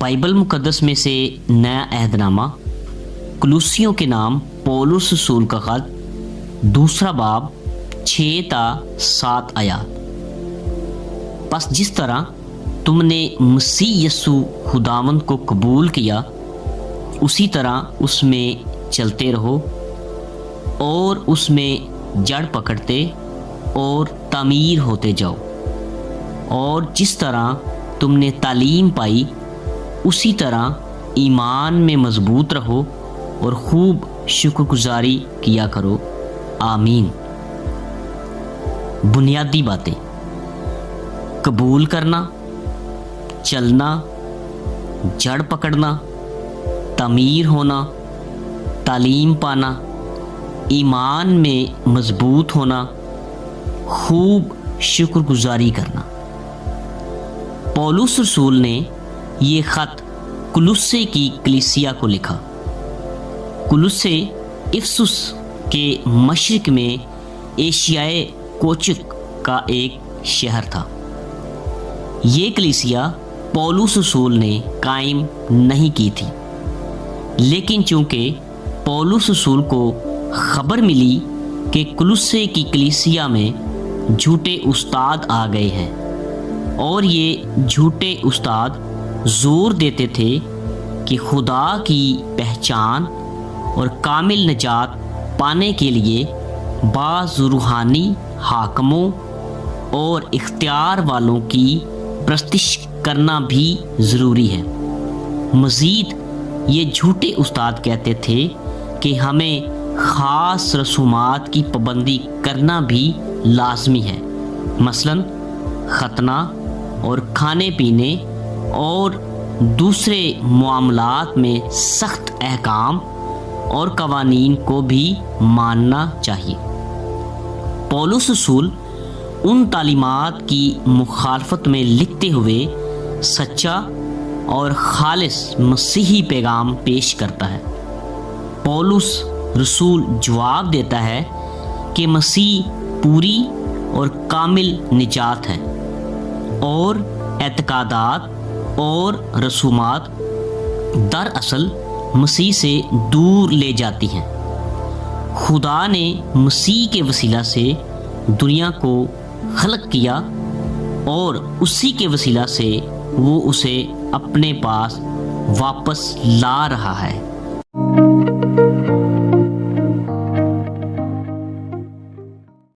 Bible مقدس میں سے نیا عہد نامہ کلوسیوں کے نام پولس رسول کا خط، دوسرا باب 6 تا 7 آیات۔ پس جس طرح تم نے مسیح یسوع خداوند کو قبول کیا، اسی طرح اس میں چلتے رہو اور اس میں جڑ پکڑتے اور تعمیر ہوتے جاؤ، اور جس طرح تم نے تعلیم پائی اسی طرح ایمان میں مضبوط رہو اور خوب شکر گزاری کیا کرو، آمین۔ بنیادی باتیں: قبول کرنا، چلنا، جڑ پکڑنا، تعمیر ہونا، تعلیم پانا، ایمان میں مضبوط ہونا، خوب شکر گزاری کرنا۔ پولس رسول نے یہ خط کلوسے کی کلیسیا کو لکھا۔ کلوسے افسس کے مشرق میں ایشیائے کوچک کا ایک شہر تھا۔ یہ کلیسیا پولس رسول نے قائم نہیں کی تھی، لیکن چونکہ پولس رسول کو خبر ملی کہ کلوسے کی کلیسیا میں جھوٹے استاد آ گئے ہیں، اور یہ جھوٹے استاد زور دیتے تھے کہ خدا کی پہچان اور کامل نجات پانے کے لیے بعض روحانی حاکموں اور اختیار والوں کی پرستش کرنا بھی ضروری ہے۔ مزید یہ جھوٹے استاد کہتے تھے کہ ہمیں خاص رسومات کی پابندی کرنا بھی لازمی ہے، مثلاً ختنہ اور کھانے پینے اور دوسرے معاملات میں سخت احکام اور قوانین کو بھی ماننا چاہیے۔ پولس رسول ان تعلیمات کی مخالفت میں لکھتے ہوئے سچا اور خالص مسیحی پیغام پیش کرتا ہے۔ پولس رسول جواب دیتا ہے کہ مسیح پوری اور کامل نجات ہے، اور اعتقادات اور رسومات دراصل مسیح سے دور لے جاتی ہیں۔ خدا نے مسیح کے وسیلہ سے دنیا کو خلق کیا، اور اسی کے وسیلہ سے وہ اسے اپنے پاس واپس لا رہا ہے۔